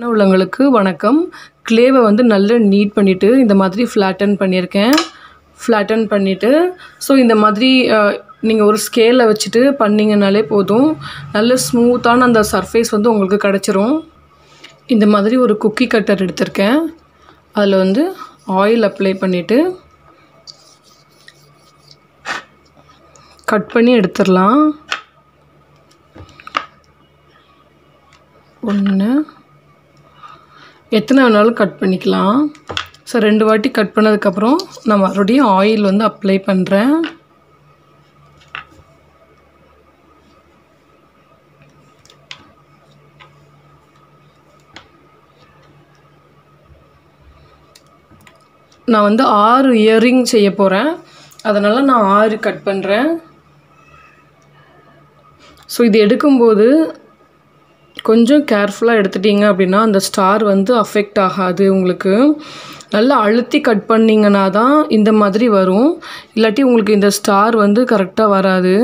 உள்ளவங்களுக்கு வணக்கம். கிளேவை வந்து நல்லா நீட் பண்ணிவிட்டு இந்த மாதிரி ஃப்ளாட்டன் பண்ணியிருக்கேன். ஃப்ளாட்டன் பண்ணிவிட்டு ஸோ இந்த மாதிரி நீங்கள் ஒரு ஸ்கேலில் வச்சுட்டு பண்ணிங்கனாலே போதும். நல்ல ஸ்மூத்தான அந்த சர்ஃபேஸ் வந்து உங்களுக்கு கிடச்சிரும். இந்த மாதிரி ஒரு குக்கி கட்டர் எடுத்திருக்கேன். அதில் வந்து ஆயில் அப்ளை பண்ணிவிட்டு கட் பண்ணி எடுத்துடலாம். 1 எத்தனை வேணாலும் கட் பண்ணிக்கலாம். ஸோ 2 வாட்டி கட் பண்ணதுக்கப்புறம் நான் மறுபடியும் ஆயில் வந்து அப்ளை பண்ணுறேன். நான் வந்து 6 இயரிங் செய்ய போகிறேன். அதனால் நான் 6 கட் பண்ணுறேன். ஸோ இது எடுக்கும்போது கொஞ்சம் கேர்ஃபுல்லாக எடுத்துட்டிங்க அப்படின்னா அந்த ஸ்டார் வந்து அஃபெக்ட் ஆகாது. உங்களுக்கு நல்லா அழுத்தி கட் பண்ணிங்கன்னா தான் இந்த மாதிரி வரும். இல்லாட்டி உங்களுக்கு இந்த ஸ்டார் வந்து கரெக்டாக வராது.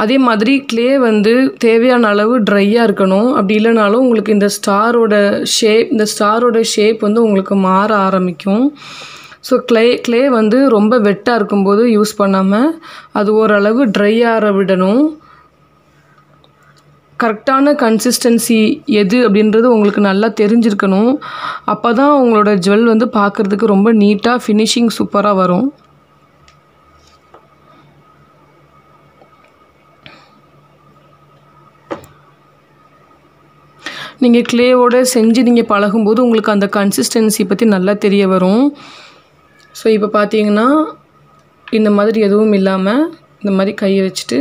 அதே மாதிரி கிளே வந்து தேவையான அளவு ட்ரையாக இருக்கணும். அப்படி இல்லைனாலும் உங்களுக்கு இந்த ஸ்டாரோட ஷேப் வந்து உங்களுக்கு மாற ஆரம்பிக்கும். ஸோ கிளே வந்து ரொம்ப வெட்டாக இருக்கும்போது யூஸ் பண்ணாமல் அது ஓரளவு ட்ரை ஆற விடணும். கரெக்டான கன்சிஸ்டன்சி எது அப்படின்றது உங்களுக்கு நல்லா தெரிஞ்சிருக்கணும். அப்போ தான் உங்களோட ஜுவல் வந்து பார்க்குறதுக்கு ரொம்ப நீட்டாக ஃபினிஷிங் சூப்பராக வரும். நீங்கள் கிளேவோடு செஞ்சு நீங்கள் பழகும்போது உங்களுக்கு அந்த கன்சிஸ்டன்சி பற்றி நல்லா தெரிய வரும். ஸோ இப்போ பார்த்தீங்கன்னா இந்த மாதிரி எதுவும் இல்லாமல் இந்த மாதிரி கையை வச்சுட்டு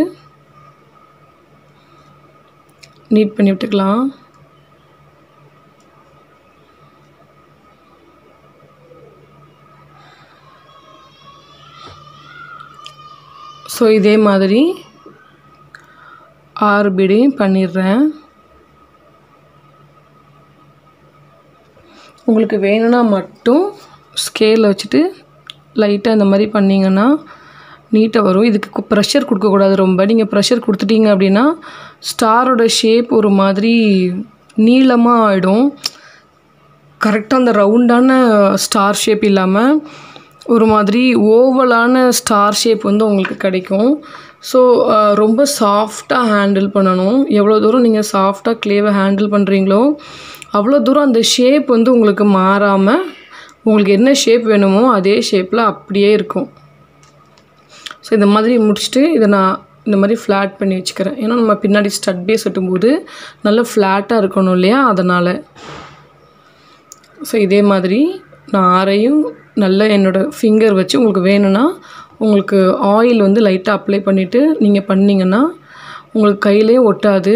நீட் பண்ணி விட்டுக்கலாம். ஸோ இதே மாதிரி 6 பீடையும் பண்ணிடுறேன். உங்களுக்கு வேணும்னா மட்டும் ஸ்கேலில் வச்சுட்டு லைட்டாக இந்த மாதிரி பண்ணிங்கன்னா நீட்டாக வரும். இதுக்கு ப்ரெஷர் கொடுக்கக்கூடாது ரொம்ப. நீங்கள் ப்ரெஷர் கொடுத்துட்டீங்க அப்படின்னா ஸ்டாரோட ஷேப் ஒரு மாதிரி நீளமாக ஆகிடும். கரெக்டாக அந்த ரவுண்டான ஸ்டார் ஷேப் இல்லாமல் ஒரு மாதிரி ஓவலான ஸ்டார் ஷேப் வந்து உங்களுக்கு கிடைக்கும். ஸோ ரொம்ப சாஃப்டாக ஹேண்டில் பண்ணணும். எவ்வளோ தூரம் நீங்கள் சாஃப்டாக கிளேவை ஹேண்டில் பண்ணுறீங்களோ அவ்வளோ தூரம் அந்த ஷேப் வந்து உங்களுக்கு மாறாமல் உங்களுக்கு என்ன ஷேப் வேணுமோ அதே ஷேப்பில் அப்படியே இருக்கும். ஸோ இந்த மாதிரி முடிச்சுட்டு இதை நான் இந்த மாதிரி ஃப்ளாட் பண்ணி வச்சுக்கிறேன். ஏன்னா நம்ம பின்னாடி ஸ்டட் பேஸ் வெட்டும்போது நல்லா ஃப்ளாட்டாக இருக்கணும் இல்லையா, அதனால். ஸோ இதே மாதிரி நான் 6ஐயும் நல்லா என்னோடய ஃபிங்கர் வச்சு உங்களுக்கு வேணும்னா உங்களுக்கு ஆயில் வந்து லைட்டாக அப்ளை பண்ணிவிட்டு நீங்கள் பண்ணிங்கன்னா உங்களுக்கு கையிலே ஒட்டாது.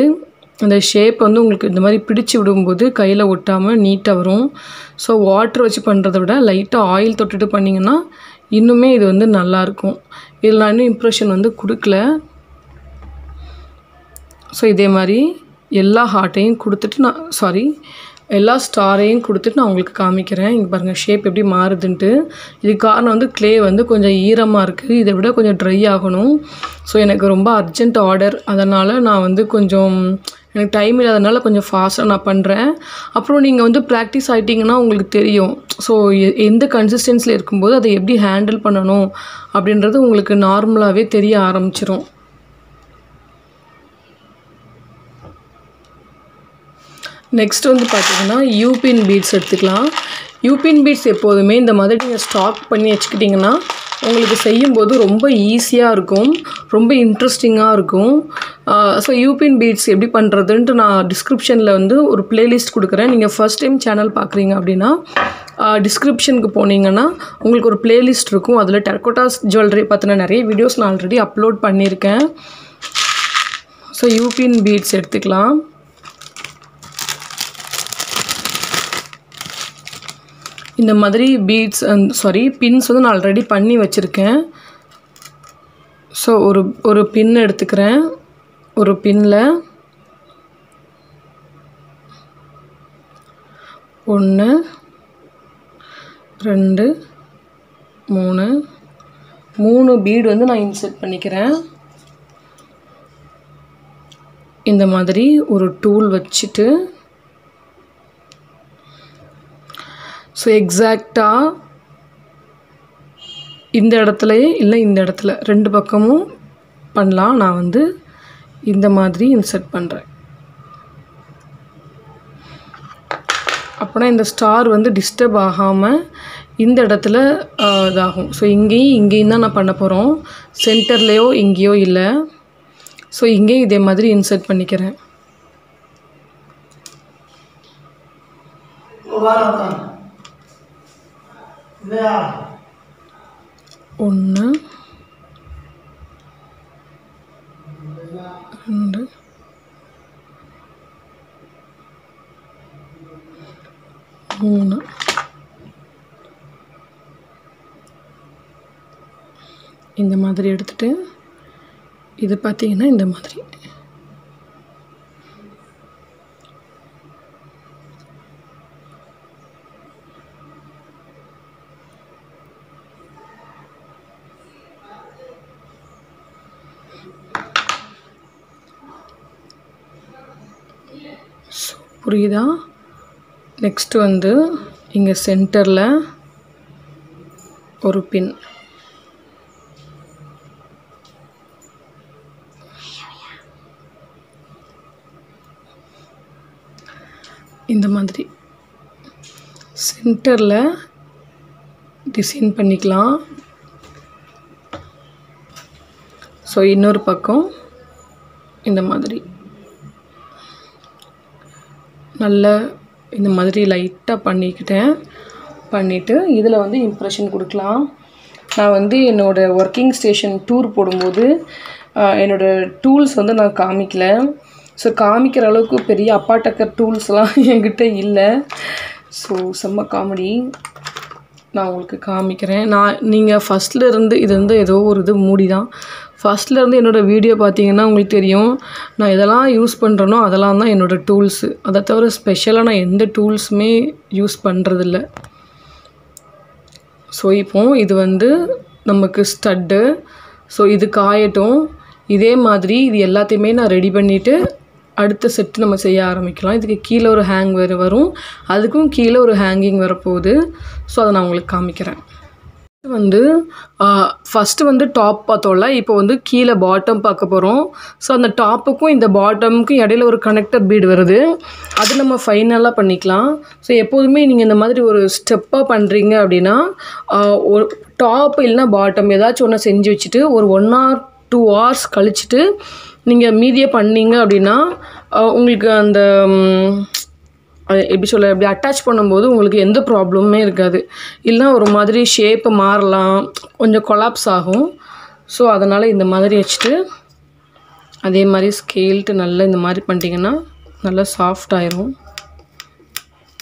அந்த ஷேப் வந்து உங்களுக்கு இந்த மாதிரி பிடிச்சி விடும்போது கையில் ஒட்டாமல் நீட்டாக வரும். ஸோ வாட்டர் வச்சு பண்ணுறத விட லைட்டாக ஆயில் தொட்டுட்டு பண்ணிங்கன்னா இன்னுமே இது வந்து நல்லாயிருக்கும். இதில் நான் இன்னும் இம்ப்ரெஷன் வந்து கொடுக்கல. ஸோ இதே மாதிரி எல்லா ஹார்ட்டையும் கொடுத்துட்டு எல்லா ஸ்டாரையும் கொடுத்துட்டு நான் உங்களுக்கு காமிக்கிறேன். இங்கே பாருங்கள் ஷேப் எப்படி மாறுதுன்ட்டு. இதுக்கு காரணம் வந்து கிளே வந்து கொஞ்சம் ஈரமாக இருக்குது. இதை விட கொஞ்சம் ட்ரை ஆகணும். ஸோ எனக்கு ரொம்ப அர்ஜென்ட் ஆர்டர். அதனால் நான் வந்து எனக்கு டைம் இல்லாதனால கொஞ்சம் ஃபாஸ்ட்டாக நான் பண்ணுறேன். அப்புறம் நீங்கள் வந்து ப்ராக்டிஸ் ஆகிட்டிங்கன்னா உங்களுக்கு தெரியும். ஸோ எந்த கன்சிஸ்டன்சியில் இருக்கும்போது அதை எப்படி ஹேண்டில் பண்ணணும் அப்படின்றது உங்களுக்கு நார்மலாகவே தெரிய ஆரம்பிச்சிரும். நெக்ஸ்ட் வந்து பார்த்திங்கன்னா யூபின் பீட்ஸ் எடுத்துக்கலாம். யூபின் பீட்ஸ் எப்போதுமே இந்த மாதிரி நீங்கள் ஸ்டாக் பண்ணி வச்சுக்கிட்டிங்கன்னா உங்களுக்கு செய்யும்போது ரொம்ப ஈஸியாக இருக்கும், ரொம்ப இன்ட்ரெஸ்டிங்காக இருக்கும். ஸோ யூபின் பீட்ஸ் எப்படி பண்ணுறதுன்ட்டு நான் டிஸ்கிரிப்ஷனில் வந்து ஒரு ப்ளேலிஸ்ட் கொடுக்குறேன். நீங்கள் ஃபஸ்ட் டைம் சேனல் பார்க்குறீங்க அப்படின்னா டிஸ்கிரிப்ஷனுக்கு போனீங்கன்னா உங்களுக்கு ஒரு ப்ளேலிஸ்ட் இருக்கும். அதில் டெரகோட்டாஸ் ஜுவல்லரி பற்றின நிறைய வீடியோஸ் நான் ஆல்ரெடி அப்லோட் பண்ணியிருக்கேன். ஸோ யூபின் பீட்ஸ் எடுத்துக்கலாம். இந்த மாதிரி பின்ஸ் வந்து நான் ஆல்ரெடி பண்ணி வச்சுருக்கேன். ஸோ ஒரு பின் எடுத்துக்கிறேன். ஒரு பின்னில் 1 2 3 பீடு வந்து நான் இன்சர்ட் பண்ணிக்கிறேன். இந்த மாதிரி ஒரு டூல் வச்சுட்டு ஸோ எக்ஸாக்டாக இந்த இடத்துலையே இல்லை இந்த இடத்துல 2 பக்கமும் பண்ணலாம். நான் வந்து இந்த மாதிரி இன்சர்ட் பண்ணுறேன். அப்போனா இந்த ஸ்டார் வந்து டிஸ்டர்ப் ஆகாமல் இந்த இடத்துல இதாகும். ஸோ இங்கேயும் தான் நான் பண்ண போகிறோம். சென்டர்லேயோ இங்கேயோ இல்லை. ஸோ இங்கேயும் இதே மாதிரி இன்சர்ட் பண்ணிக்கிறேன். ஒன்று 2 3 இந்த மாதிரி எடுத்துட்டு இது பார்த்தீங்கன்னா இந்த மாதிரி புரியுதா? நெக்ஸ்ட் வந்து இங்கே சென்டரில் ஒரு பின். இந்த மாதிரி சென்டரில் டிசைன் பண்ணிக்கலாம். ஸோ இன்னொரு பக்கம் இந்த மாதிரி நல்லா இந்த மாதிரி லைட்டாக பண்ணிவிட்டு இதில் வந்து இம்ப்ரெஷன் கொடுக்கலாம். நான் வந்து என்னோடய ஒர்க்கிங் ஸ்டேஷன் டூர் போடும்போது என்னோடய டூல்ஸ் வந்து நான் காமிக்கல. ஸோ காமிக்கிற அளவுக்கு பெரிய அப்பாட்டக்கர் டூல்ஸ்லாம் என்கிட்ட இல்லை. ஸோ செம்ம காமெடி. நான் உங்களுக்கு காமிக்கிறேன். நீங்கள் ஃபஸ்ட்லேருந்து இது வந்து ஏதோ ஒரு இது மூடி தான். ஃபஸ்ட்லேருந்து என்னோடய வீடியோ பார்த்தீங்கன்னா உங்களுக்கு தெரியும். நான் எதெல்லாம் யூஸ் பண்ணுறேனோ அதெல்லாம் தான் என்னோடய டூல்ஸு. அதை தவிர ஸ்பெஷலாக நான் எந்த டூல்ஸுமே யூஸ் பண்ணுறதில்ல. ஸோ இப்போது இது வந்து நமக்கு ஸ்டட்டு. ஸோ இது காயட்டும். இதே மாதிரி இது எல்லாத்தையுமே நான் ரெடி பண்ணிவிட்டு அடுத்த செட்டு நம்ம செய்ய ஆரம்பிக்கலாம். இதுக்கு கீழே ஒரு ஹேங் வரும். அதுக்கும் கீழே ஒரு ஹேங்கிங் வரப்போகுது. ஸோ அதை நான் உங்களுக்கு காமிக்கிறேன். வந்து ஃபஸ்ட்டு வந்து டாப் பார்த்தோம்ல. இப்போ வந்து கீழே பாட்டம் பார்க்க போகிறோம். ஸோ அந்த டாப்புக்கும் இந்த பாட்டமுக்கும் இடையில ஒரு கனெக்டர் பீடு வருது. அது நம்ம ஃபைனலாக பண்ணிக்கலாம். ஸோ எப்போதுமே நீங்கள் இந்த மாதிரி ஒரு ஸ்டெப்பாக பண்ணுறீங்க அப்படின்னா ஒரு டாப் இல்லைனா பாட்டம் ஏதாச்சும் ஒன்று செஞ்சு வச்சுட்டு ஒரு 1 or 2 hours கழிச்சிட்டு நீங்கள் மீதியை பண்ணீங்க அப்படின்னா உங்களுக்கு அந்த எப்படி சொல்ல இப்படி அட்டாச் பண்ணும்போது உங்களுக்கு எந்த ப்ராப்ளமுமே இருக்காது. இல்லைனா ஒரு மாதிரி ஷேப்பு மாறலாம், கொஞ்சம் கொலாப்ஸ் ஆகும். ஸோ அதனால் இந்த மாதிரி வச்சுட்டு அதே மாதிரி ஸ்கேல்ட்டு நல்லா இந்த மாதிரி பண்ணிட்டீங்கன்னா நல்லா சாஃப்ட் ஆயிரும்,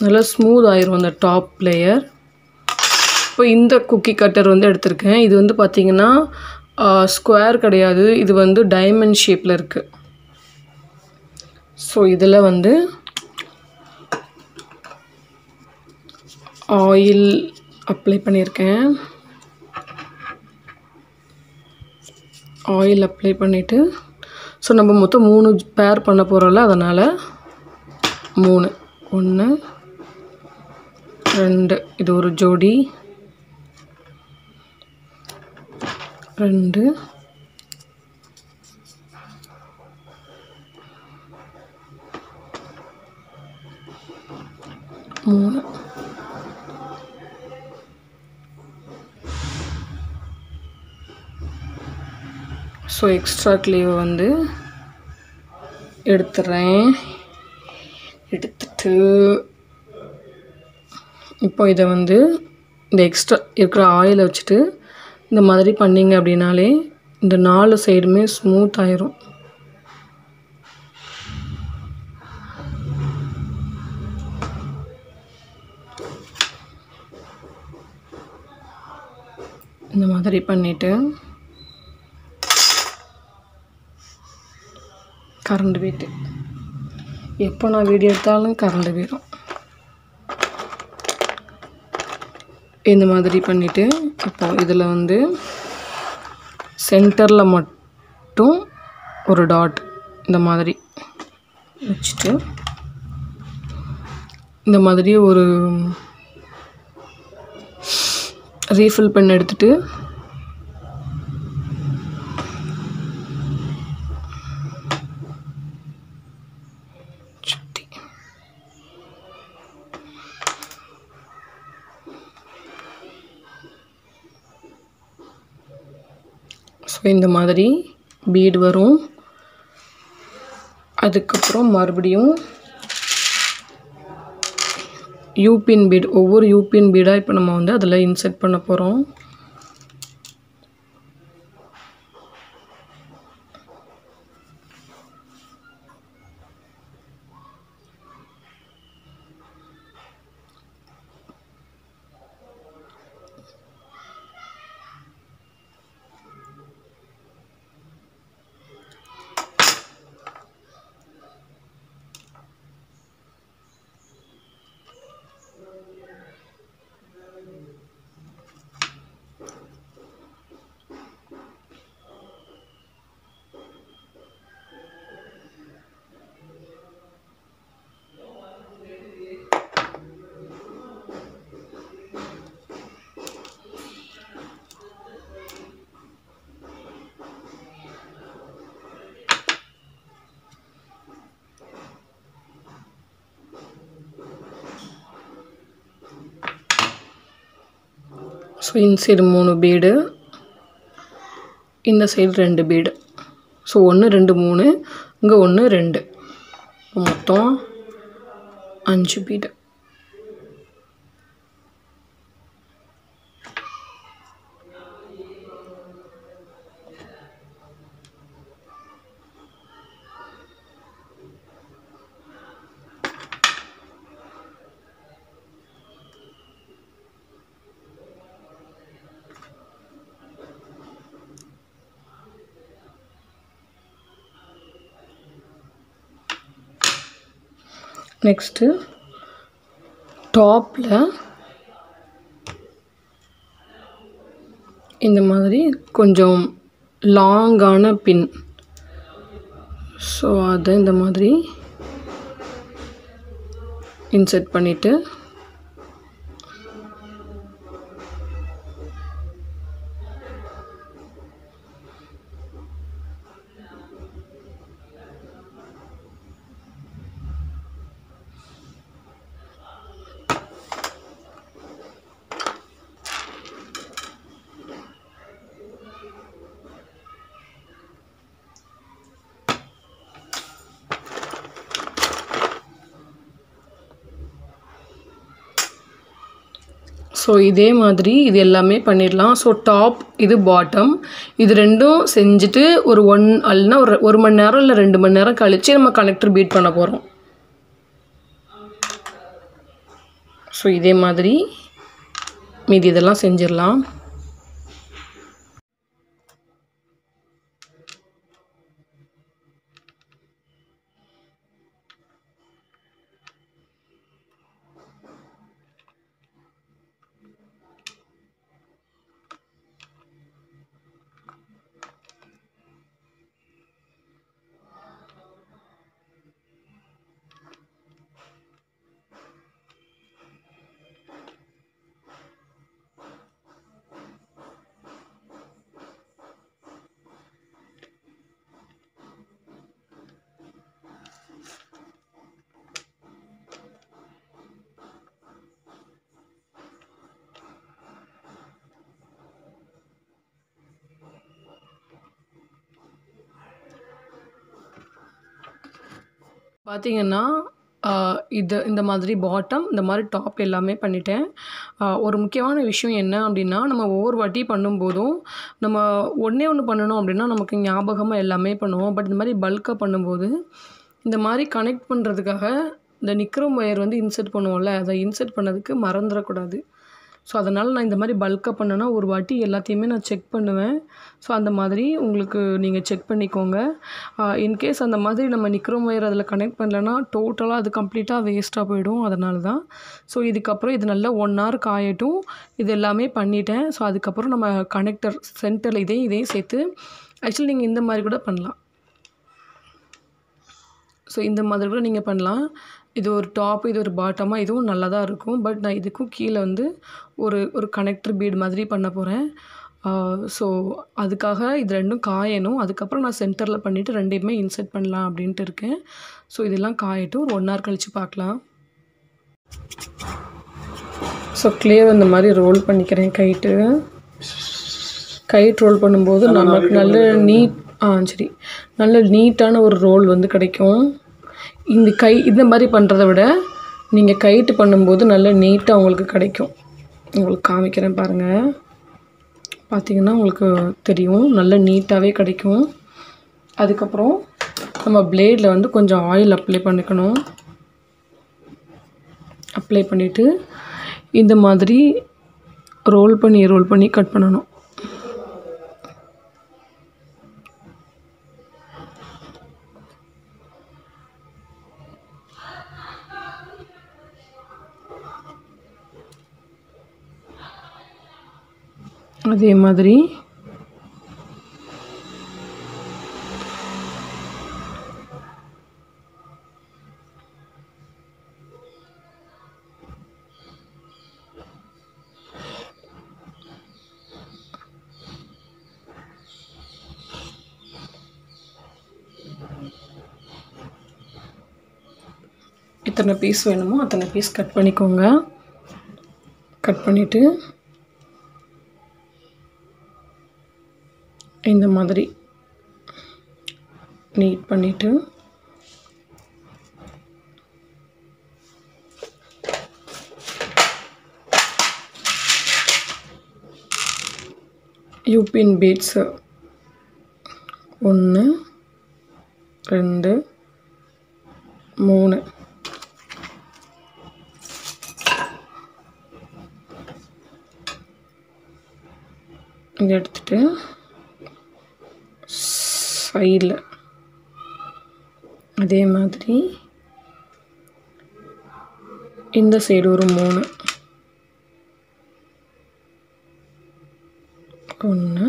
நல்லா ஸ்மூத் ஆயிரும் அந்த டாப் லேயர். இப்போ இந்த குக்கி கட்டர் வந்து எடுத்திருக்கேன். இது வந்து பார்த்திங்கன்னா ஸ்கொயர் கிடையாது, இது வந்து டைமண்ட் ஷேப்பில் இருக்குது. ஸோ இதில் வந்து ஆயில் அப்ளை பண்ணியிருக்கேன். ஆயில் அப்ளை பண்ணிவிட்டு ஸோ நம்ம மொத்தம் 3 பேர் பண்ண போகிறோம்ல, அதனால் 3 1 2 இது ஒரு ஜோடி 2 3. ஸோ எக்ஸ்ட்ரா கிளீவை வந்து எடுத்துடுறேன். எடுத்துட்டு இப்போ இதை வந்து இந்த எக்ஸ்ட்ரா இருக்கிற ஆயிலை வச்சுட்டு இந்த மாதிரி பண்ணிங்க அப்படின்னாலே இந்த 4 சைடுமே ஸ்மூத் ஆயிரும். இந்த மாதிரி பண்ணிவிட்டு கரண்ட் போய்ட்டு எப்போ நான் வீடியோ எடுத்தாலும் கரண்ட் போயிடும். இந்த மாதிரி பண்ணிவிட்டு இப்போ இதில் வந்து சென்டரில் மட்டும் ஒரு டாட் இந்த மாதிரி வச்சுட்டு இந்த மாதிரி ஒரு ரீஃபில் பண்ணி எடுத்துட்டு சுற்றி ஸோ இந்த மாதிரி பீடு வரும். அதுக்கப்புறம் மறுபடியும் யூபின் பீடு, ஒவ்வொரு யூபின் பீடாக இப்போ நம்ம வந்து அதில் இன்செர்ட் பண்ண போகிறோம். ஸோ இந்த சைடு 3 பீடு, இந்த சைடு 2 பீடு. ஸோ 1 2 3, இங்கே 1 2, மொத்தம் 5 பீடு. நெக்ஸ்ட்டு டாப்பில் இந்த மாதிரி கொஞ்சம் லாங்கான பின், ஸோ அதை இந்த மாதிரி இன்செர்ட் பண்ணிவிட்டு ஸோ இதே மாதிரி இது எல்லாமே பண்ணிடலாம். ஸோ டாப், இது பாட்டம், இது ரெண்டும் செஞ்சுட்டு ஒரு 1 மணி நேரம் இல்லை 2 மணி நேரம் கழித்து நம்ம கனெக்டர் பீட் பண்ண போகிறோம். ஸோ இதே மாதிரி மீதி இதெல்லாம் செஞ்சிடலாம். பார்த்தீங்கன்னா இந்த மாதிரி பாட்டம், இந்த மாதிரி டாப் எல்லாமே பண்ணிட்டேன். ஒரு முக்கியமான விஷயம் என்ன அப்படின்னா, நம்ம ஒவ்வொரு வாட்டி பண்ணும்போதும் நம்ம ஒன்றே ஒன்று பண்ணணும் அப்படின்னா நமக்கு ஞாபகமாக எல்லாமே பண்ணுவோம். பட் இந்த மாதிரி பல்காக பண்ணும்போது இந்த மாதிரி கனெக்ட் பண்ணுறதுக்காக இந்த நிக்ரோம் ஒயர் வந்து இன்செர்ட் பண்ணுவோம்ல, அதை இன்செர்ட் பண்ணதுக்கு மறந்துடக்கூடாது. ஸோ அதனால் நான் இந்த மாதிரி பல்காக பண்ணேன்னா ஒரு வாட்டி எல்லாத்தையுமே நான் செக் பண்ணுவேன். ஸோ அந்த மாதிரி உங்களுக்கு நீங்கள் செக் பண்ணிக்கோங்க. இன்கேஸ் அந்த மாதிரி நம்ம நிக்ரோம் ஒயர் அதில் கனெக்ட் பண்ணலன்னா டோட்டலாக அது கம்ப்ளீட்டாக வேஸ்ட்டாக போயிடும். அதனால தான். ஸோ இதுக்கப்புறம் இது நல்லா 1 hour காயட்டும். இது எல்லாமே பண்ணிட்டேன். ஸோ அதுக்கப்புறம் நம்ம கனெக்டர் சென்டரில் இதையும் சேர்த்து ஆக்சுவலி நீங்கள் இந்த மாதிரி கூட பண்ணலாம். ஸோ இந்த மாதிரி கூட நீங்கள் பண்ணலாம். இது ஒரு டாப், இது ஒரு பாட்டமாக, இதுவும் நல்லா தான் இருக்கும். பட் நான் இதுக்கும் கீழே வந்து ஒரு ஒரு கனெக்டர் பீட் மாதிரி பண்ண போகிறேன். ஸோ அதுக்காக இது 2ம் காயணும். அதுக்கப்புறம் நான் சென்டரில் பண்ணிவிட்டு 2யுமே இன்சர்ட் பண்ணலாம் அப்படின்ட்டு இருக்கேன். ஸோ இதெல்லாம் காயட்டும். ஒரு 1 hour கழித்து பார்க்கலாம். ஸோ க்ளேவை இந்த மாதிரி ரோல் பண்ணிக்கிறேன் கைட் ரோல் பண்ணும்போது நமக்கு நல்ல சரி, நல்ல நீட்டான ஒரு ரோல் வந்து கிடைக்கும். இந்த மாதிரி பண்ணுறத விட நீங்கள் கைட்டு பண்ணும்போது நல்ல நீட்டாக உங்களுக்கு கிடைக்கும். உங்களுக்கு காமிக்கிறேன் பாருங்கள். பார்த்திங்கன்னா உங்களுக்கு தெரியும், நல்ல நீட்டாகவே கிடைக்கும். அதுக்கப்புறம் நம்ம பிளேடில் வந்து கொஞ்சம் ஆயில் அப்ளை பண்ணிக்கணும். அப்ளை பண்ணிவிட்டு இந்த மாதிரி ரோல் பண்ணி கட் பண்ணணும். அதே மாதிரி எத்தனை பீஸ் வேணுமோ அத்தனை பீஸ் கட் பண்ணிக்கோங்க. கட் பண்ணிவிட்டு இந்த மாதிரி நீட் பண்ணிவிட்டு யூபின் பீட்ஸு 1 2 3 இதை எடுத்துகிட்டு சைடில் அதே மாதிரி இந்த சைடு ஒரு 3 1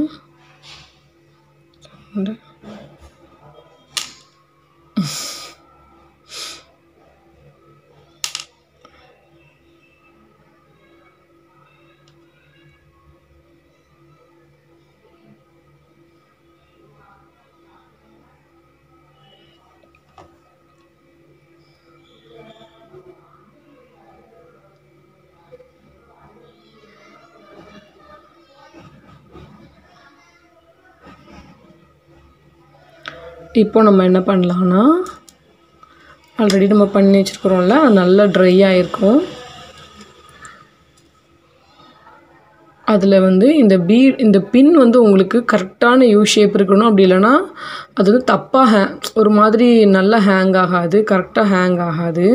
2 இப்போ நம்ம என்ன பண்ணலான்னா, ஆல்ரெடி நம்ம பண்ணி வச்சுருக்குறோம்ல, நல்லா ட்ரை ஆகிருக்கும். அதில் வந்து இந்த பின் வந்து உங்களுக்கு கரெக்டான யூ ஷேப் இருக்கணும். அப்படி இல்லைன்னா அது வந்து தப்பாக ஒரு மாதிரி நல்லா ஹேங் ஆகாது, கரெக்டாக ஹேங் ஆகாது.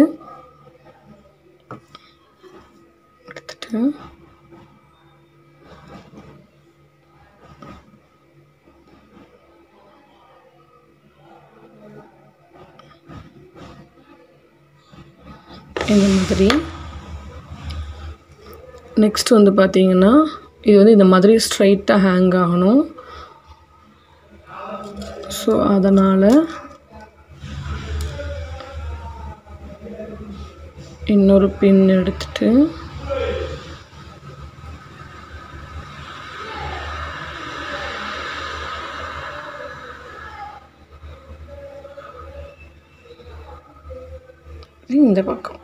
எடுத்துட்டு இந்த மாதிரி நெக்ஸ்ட் வந்து பார்த்திங்கன்னா, இது வந்து இந்த மாதிரி ஸ்ட்ரைட்டாக ஹேங் ஆகணும். ஸோ அதனால் இன்னொரு பின் எடுத்துட்டு இந்த பக்கம்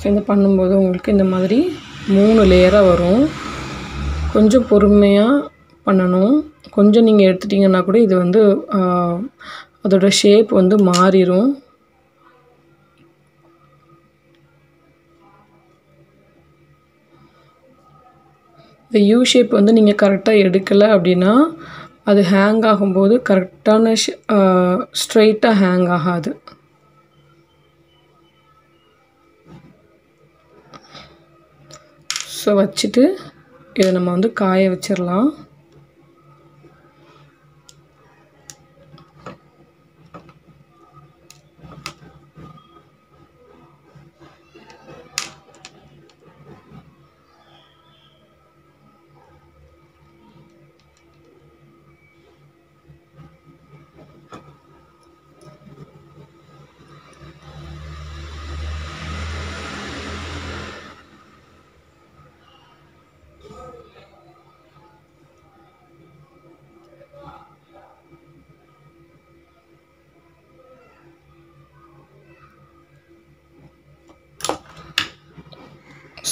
இது பண்ணும்போது உங்களுக்கு இந்த மாதிரி 3 லேயராக வரும். கொஞ்சம் பொறுமையாக பண்ணணும். கொஞ்சம் நீங்கள் எடுத்துட்டிங்கன்னா கூட இது வந்து அதோட ஷேப் வந்து மாறிடும். இந்த யூ ஷேப் வந்து நீங்கள் கரெக்டாக எடுக்கலை அப்படின்னா அது ஹேங் ஆகும்போது கரெக்டான ஸ்ட்ரைட்டாக ஹேங் ஆகாது. ஸோ வச்சுட்டு இதை நம்ம வந்து காய வச்சிடலாம்.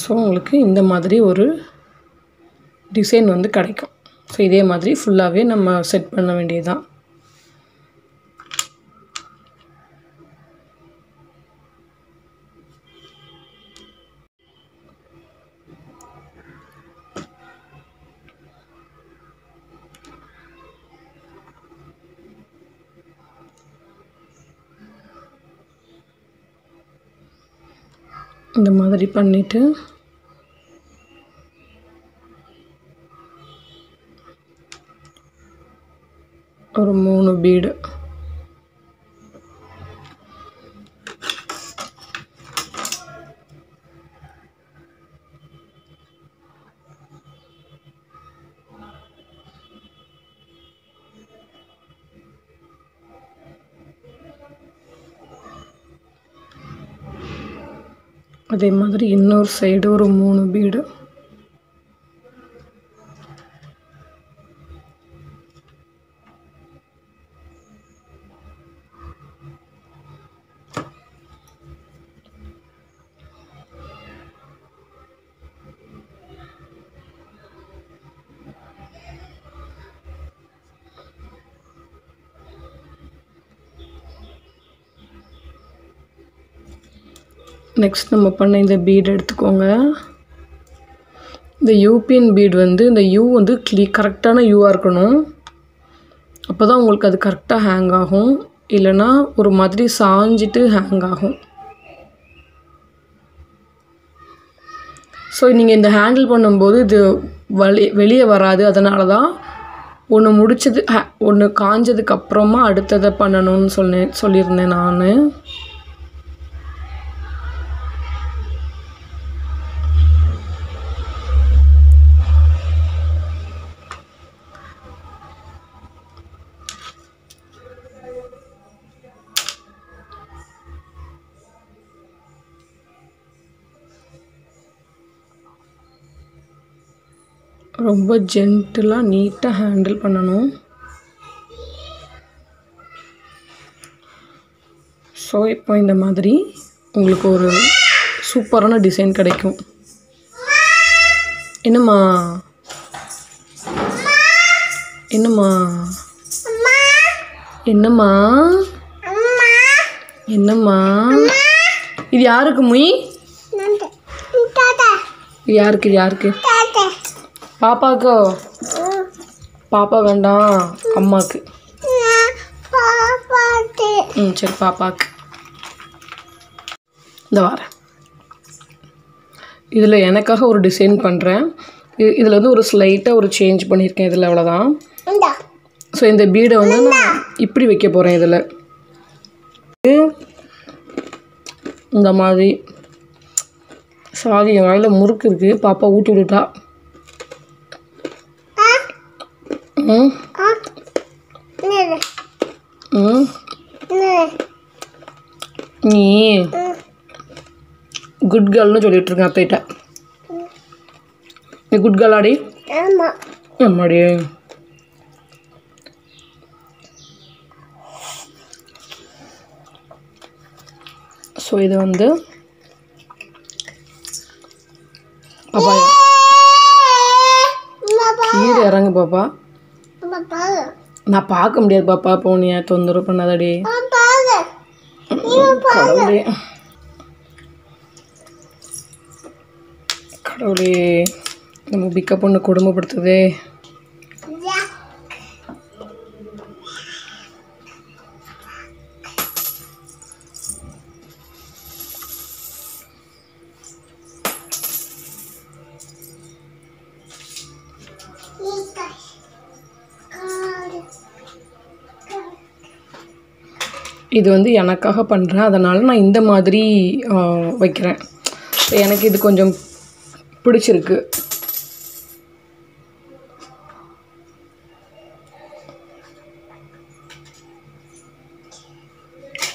ஸோ உங்களுக்கு இந்த மாதிரி ஒரு டிசைன் வந்து கிடைக்கும். ஸோ இதே மாதிரி ஃபுல்லாகவே நம்ம செட் பண்ண வேண்டியது தான். இந்த மாதிரி பண்ணிவிட்டு ஒரு 3 பீடு அதே மாதிரி இன்னொரு சைடு ஒரு 3 பீடு நெக்ஸ்ட் நம்ம பண்ண இந்த பீட் எடுத்துக்கோங்க. இந்த யூபின் பீட் வந்து இந்த யூ வந்து கரெக்டான யூவாக இருக்கணும். அப்போ தான் உங்களுக்கு அது கரெக்டாக ஹேங் ஆகும். இல்லைன்னா ஒரு மாதிரி சாஞ்சிட்டு ஹேங் ஆகும். ஸோ நீங்கள் இந்த ஹேண்டில் பண்ணும்போது இது வெளியே வராது. அதனால தான் ஒன்று முடிச்சது ஒன்று காஞ்சதுக்கப்புறமா அடுத்ததை பண்ணணும்னு சொல்லியிருந்தேன் நான். ரொம்ப ஜென்டிலாக நீட்டாக ஹேண்டில் பண்ணணும். ஸோ இப்போ இந்த மாதிரி உங்களுக்கு ஒரு சூப்பரான டிசைன் கிடைக்கும். என்னம்மா என்னம்மா என்னம்மா என்னம்மா இது யாருக்கு முய்? இது யாருக்கு? இது யாருக்கு? பாப்பாக்கோ? பாப்பா வேண்டாம், அம்மாவுக்கு. சரி, பாப்பாவுக்கு. இந்த வாரேன். இதில் எனக்காக ஒரு டிசைன் பண்ணுறேன். இதில் வந்து ஒரு ஸ்லைட்டாக ஒரு சேஞ்ச் பண்ணியிருக்கேன். இதில் அவ்வளோதான். ஸோ இந்த பீடை வந்து நான் இப்படி வைக்க போகிறேன். இதில் இந்த மாதிரி சாரி, என் வாயில் முறுக்கு இருக்குது. பாப்பா ஊட்டி விட்டுட்டா. நீ குட் கேர்ள்னு சொல்லிட்டு இருக்கேன் அத்தைட்ட. நீ குட் கேர்ள் ஆடி? ஆமாடி. ஸோ இது வந்து பாப்பா கீழே இறங்கு பாப்பா. நான் பார்க்க முடியாது பாப்பா. போனியா தொந்தரவு பண்ணாதடி. கடவுளே கடவுளே, நம்ம பிக்கப் பொண்ணு கொடுமைப்படுத்துதே. இது வந்து எனக்காக பண்ணுறேன். அதனால் நான் இந்த மாதிரி வைக்கிறேன். எனக்கு இது கொஞ்சம் பிடிச்சிருக்கு.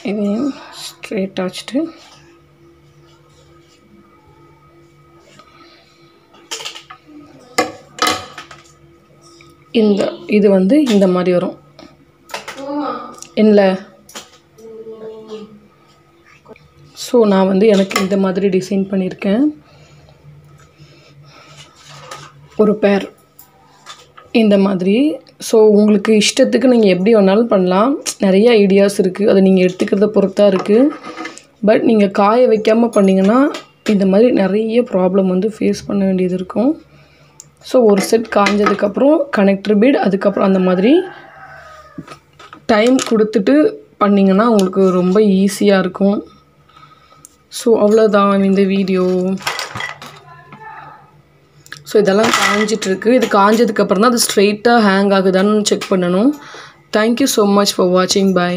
இதையும் ஸ்ட்ரெயிட்டாக வச்சுட்டு இது வந்து இந்த மாதிரி வரும். என்ன? ஸோ நான் வந்து எனக்கு இந்த மாதிரி டிசைன் பண்ணியிருக்கேன். ஒரு பேர் இந்த மாதிரி. ஸோ உங்களுக்கு இஷ்டத்துக்கு நீங்கள் எப்படி வேணாலும் பண்ணலாம். நிறைய ஐடியாஸ் இருக்குது, அதை நீங்கள் எடுத்துக்கிறத பொறுத்தாக இருக்குது. பட் நீங்கள் காய வைக்காமல் பண்ணிங்கன்னா இந்த மாதிரி நிறைய ப்ராப்ளம் வந்து ஃபேஸ் பண்ண வேண்டியது இருக்கும். ஸோ ஒரு செட் காஞ்சதுக்கப்புறம் கனெக்டர் பீட், அதுக்கப்புறம் அந்த மாதிரி டைம் கொடுத்துட்டு பண்ணிங்கன்னா உங்களுக்கு ரொம்ப ஈஸியாக இருக்கும். ஸோ அவ்வளோதான் இந்த வீடியோ. ஸோ இதெல்லாம் காஞ்சிட்ருக்கு. இது காஞ்சதுக்கப்புறம் தான் அது ஸ்ட்ரெயிட்டாக ஹேங் ஆகுதான்னு செக் பண்ணணும். தேங்க்யூ ஸோ மச் ஃபார் வாட்சிங். பை.